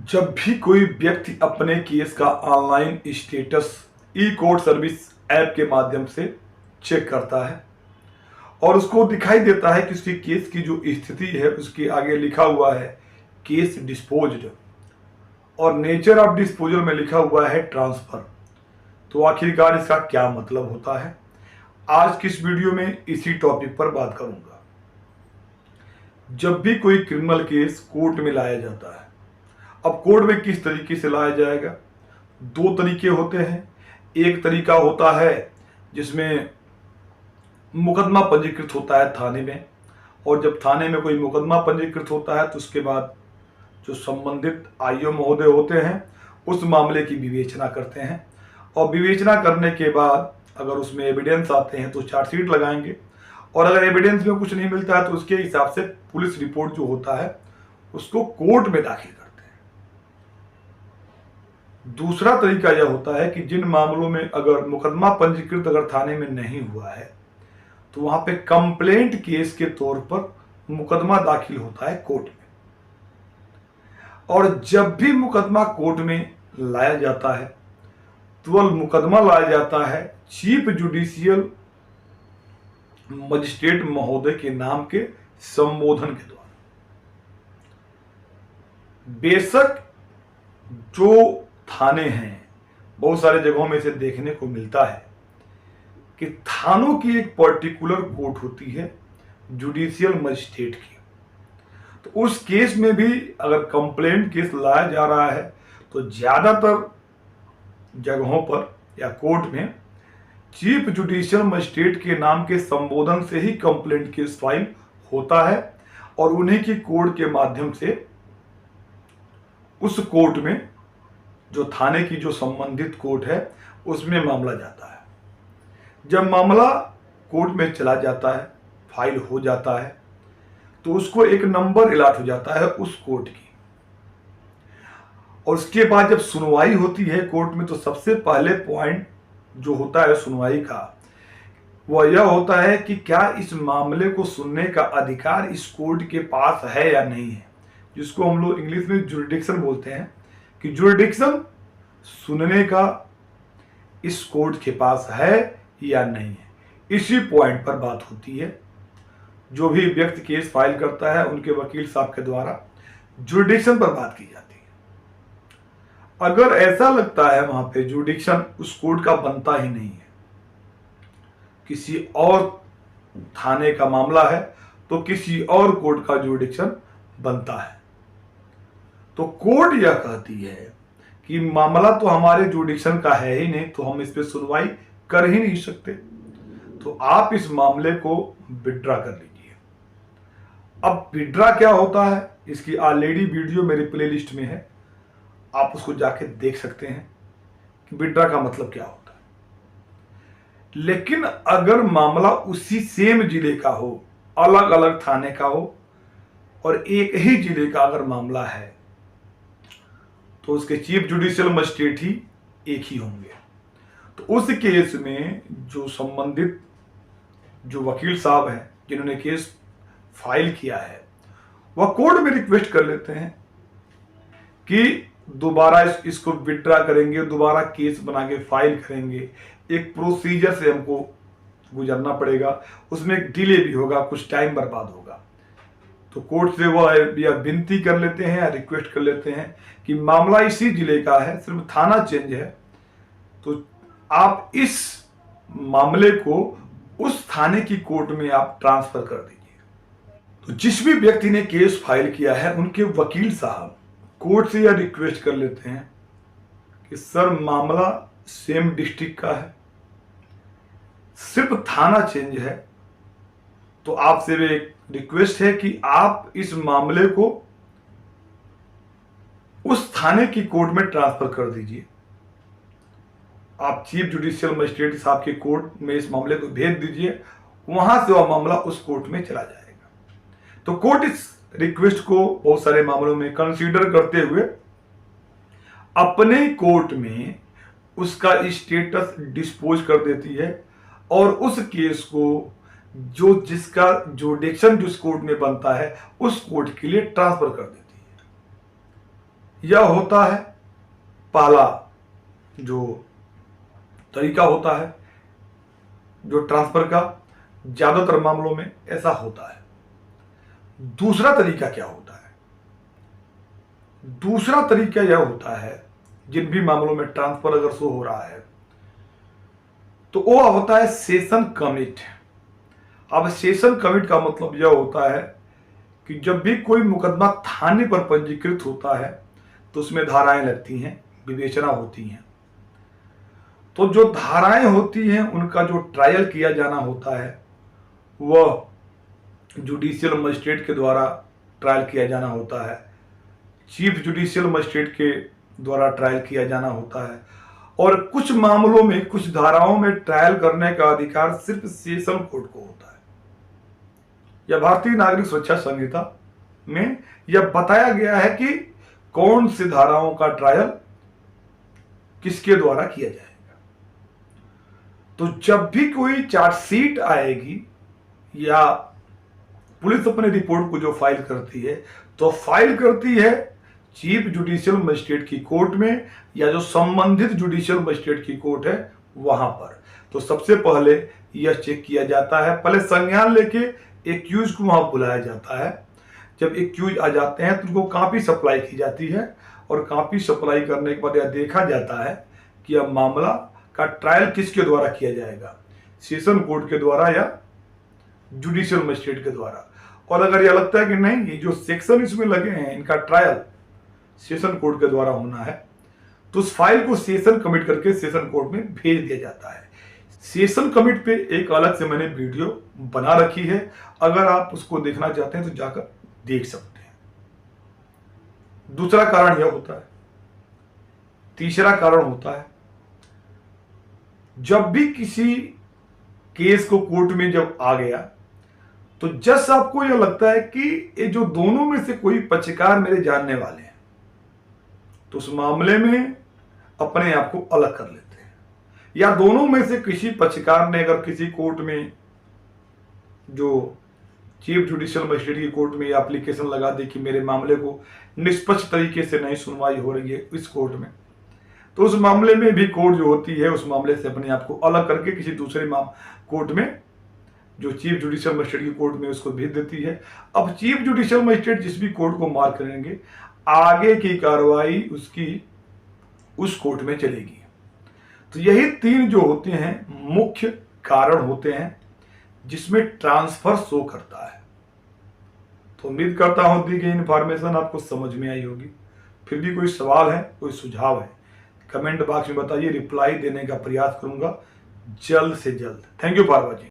जब भी कोई व्यक्ति अपने केस का ऑनलाइन स्टेटस ई कोर्ट सर्विस ऐप के माध्यम से चेक करता है और उसको दिखाई देता है कि उसके केस की जो स्थिति है उसके आगे लिखा हुआ है केस डिस्पोज्ड और नेचर ऑफ डिस्पोजल में लिखा हुआ है ट्रांसफर। तो आखिरकार इसका क्या मतलब होता है, आज की इस वीडियो में इसी टॉपिक पर बात करूंगा। जब भी कोई क्रिमिनल केस कोर्ट में लाया जाता है, अब कोर्ट में किस तरीके से लाया जाएगा, दो तरीके होते हैं। एक तरीका होता है जिसमें मुकदमा पंजीकृत होता है थाने में, और जब थाने में कोई मुकदमा पंजीकृत होता है तो उसके बाद जो संबंधित आईओ महोदय होते हैं उस मामले की विवेचना करते हैं, और विवेचना करने के बाद अगर उसमें एविडेंस आते हैं तो चार्जशीट लगाएंगे, और अगर एविडेंस में कुछ नहीं मिलता है तो उसके हिसाब से पुलिस रिपोर्ट जो होता है उसको कोर्ट में दाखिल करते हैं। दूसरा तरीका यह होता है कि जिन मामलों में अगर मुकदमा पंजीकृत अगर थाने में नहीं हुआ है तो वहां पे कंप्लेंट केस के तौर पर मुकदमा दाखिल होता है कोर्ट में। और जब भी मुकदमा कोर्ट में लाया जाता है तो वह मुकदमा लाया जाता है चीफ जुडिशियल मजिस्ट्रेट महोदय के नाम के संबोधन के द्वारा। बेशक जो थाने हैं, बहुत सारे जगहों में इसे देखने को मिलता है कि थानों की एक पर्टिकुलर कोर्ट होती है जुडिशियल मजिस्ट्रेट की। तो उस केस में भी अगर कंप्लेंट केस लाया जा रहा है तो ज्यादातर जगहों पर या कोर्ट में चीफ जुडिशियल मजिस्ट्रेट के नाम के संबोधन से ही कंप्लेंट केस फाइल होता है, और उन्हीं की कोर्ट के माध्यम से उस कोर्ट में जो थाने की जो संबंधित कोर्ट है उसमें मामला जाता है। जब मामला कोर्ट में चला जाता है, फाइल हो जाता है, तो उसको एक नंबर अलॉट हो जाता है उस कोर्ट की, और उसके बाद जब सुनवाई होती है कोर्ट में तो सबसे पहले पॉइंट जो होता है सुनवाई का वह यह होता है कि क्या इस मामले को सुनने का अधिकार इस कोर्ट के पास है या नहीं है, जिसको हम लोग इंग्लिश में जुरिडिक्शन बोलते हैं कि जुरिडिक्शन सुनने का इस कोर्ट के पास है या नहीं है। इसी पॉइंट पर बात होती है। जो भी व्यक्ति केस फाइल करता है उनके वकील साहब के द्वारा जुरिडिक्शन पर बात की जाती है। अगर ऐसा लगता है वहां पे जुरिडिक्शन उस कोर्ट का बनता ही नहीं है, किसी और थाने का मामला है तो किसी और कोर्ट का जुरिडिक्शन बनता है, तो कोर्ट यह कहती है कि मामला तो हमारे जुरिडिक्शन का है ही नहीं, तो हम इस पे सुनवाई कर ही नहीं सकते, तो आप इस मामले को विड्रा कर लीजिए। अब विड्रा क्या होता है इसकी ऑलरेडी वीडियो मेरी प्लेलिस्ट में है, आप उसको जाके देख सकते हैं कि विड्रा का मतलब क्या होता है। लेकिन अगर मामला उसी सेम जिले का हो, अलग अलग थाने का हो, और एक ही जिले का अगर मामला है तो उसके चीफ जुडिशियल मजिस्ट्रेट ही एक ही होंगे। तो उस केस में जो संबंधित जो वकील साहब हैं जिन्होंने केस फाइल किया है वह कोर्ट में रिक्वेस्ट कर लेते हैं कि दोबारा इसको विड्रा करेंगे, दोबारा केस बना के फाइल करेंगे, एक प्रोसीजर से हमको गुजरना पड़ेगा, उसमें एक डिले भी होगा, कुछ टाइम बर्बाद होगा। तो कोर्ट से वह या विनती कर लेते हैं या रिक्वेस्ट कर लेते हैं कि मामला इसी जिले का है, सिर्फ थाना चेंज है, तो आप इस मामले को उस थाने की कोर्ट में आप ट्रांसफर कर दीजिए। तो जिस भी व्यक्ति ने केस फाइल किया है उनके वकील साहब कोर्ट से यह रिक्वेस्ट कर लेते हैं कि सर मामला सेम डिस्ट्रिक्ट का है, सिर्फ थाना चेंज है, तो आपसे भी एक रिक्वेस्ट है कि आप इस मामले को उस थाने की कोर्ट में ट्रांसफर कर दीजिए। आप चीफ जुडिशियल मजिस्ट्रेट साहब के कोर्ट में इस मामले को भेज दीजिए, वहां से वह मामला उस कोर्ट में चला जाएगा। तो कोर्ट इस रिक्वेस्ट को बहुत सारे मामलों में कंसीडर करते हुए अपने कोर्ट में उसका स्टेटस डिस्पोज कर देती है, और उस केस को जिसका जुरिडिक्शन जिस कोर्ट में बनता है उस कोर्ट के लिए ट्रांसफर कर देती यह होता है पहला जो तरीका होता है जो ट्रांसफर का, ज्यादातर मामलों में ऐसा होता है। दूसरा तरीका क्या होता है? दूसरा तरीका यह होता है, जिन भी मामलों में ट्रांसफर अगर शो हो रहा है तो वो होता है सेशन कमिट। अब सेशन कमिट का मतलब यह होता है कि जब भी कोई मुकदमा थाने पर पंजीकृत होता है तो उसमें धाराएं लगती हैं, विवेचना होती हैं। तो जो धाराएं होती हैं उनका जो ट्रायल किया जाना होता है वह जुडिशियल मजिस्ट्रेट के द्वारा ट्रायल किया जाना होता है, चीफ जुडिशियल मजिस्ट्रेट के द्वारा ट्रायल किया जाना होता है। और कुछ मामलों में, कुछ धाराओं में ट्रायल करने का अधिकार सिर्फ सेशन कोर्ट को होता है। यह भारतीय नागरिक सुरक्षा संहिता में यह बताया गया है कि कौन सी धाराओं का ट्रायल किसके द्वारा किया जाएगा। तो जब भी कोई चार्जशीट आएगी या पुलिस अपने रिपोर्ट को जो फाइल करती है तो फाइल करती है चीफ जुडिशियल मजिस्ट्रेट की कोर्ट में या जो संबंधित जुडिशियल मजिस्ट्रेट की कोर्ट है वहां पर। तो सबसे पहले यह चेक किया जाता है, पहले संज्ञान लेके एक्यूज को वहां बुलाया जाता है। जब एक्यूज आ जाते हैं तो उनको कॉपी सप्लाई की जाती है और कॉपी सप्लाई करने के बाद यह देखा जाता है कि अब मामला का ट्रायल किसके द्वारा किया जाएगा, सेशन कोर्ट के द्वारा या जुडिशियल मजिस्ट्रेट के द्वारा। और अगर यह लगता है कि नहीं, ये जो सेक्शन इसमें लगे हैं इनका ट्रायल सेशन कोर्ट के द्वारा होना है, तो उस फाइल को सेशन कमिट करके सेशन कोर्ट में भेज दिया जाता है। सेशन कमिट पे एक अलग से मैंने वीडियो बना रखी है, अगर आप उसको देखना चाहते हैं तो जाकर देख सकते हैं। दूसरा कारण यह होता है। तीसरा कारण होता है, जब भी किसी केस को कोर्ट में जब आ गया तो जज साहब को यह लगता है कि ये जो दोनों में से कोई पक्षकार मेरे जानने वाले हैं, तो उस मामले में अपने आप को अलग कर लेते हैं। या दोनों में से किसी पक्षकार ने अगर किसी कोर्ट में, जो चीफ जुडिशियल मजिस्ट्रेट की कोर्ट में एप्लीकेशन लगा दी कि मेरे मामले को निष्पक्ष तरीके से नहीं सुनवाई हो रही है इस कोर्ट में, तो उस मामले में भी कोर्ट जो होती है उस मामले से अपने आप को अलग करके किसी दूसरे कोर्ट में, जो चीफ जुडिशियल मजिस्ट्रेट की कोर्ट में, उसको भेज देती है। अब चीफ जुडिशियल मजिस्ट्रेट जिस भी कोर्ट को मार्क करेंगे आगे की कार्रवाई उसकी उस कोर्ट में चलेगी। तो यही तीन जो होते हैं मुख्य कारण होते हैं जिसमें ट्रांसफर शो करता है। तो उम्मीद करता हूं दी गई इंफॉर्मेशन आपको समझ में आई होगी। फिर भी कोई सवाल है, कोई सुझाव है, कमेंट बॉक्स में बताइए, रिप्लाई देने का प्रयास करूंगा जल्द से जल्द। Thank you for watching.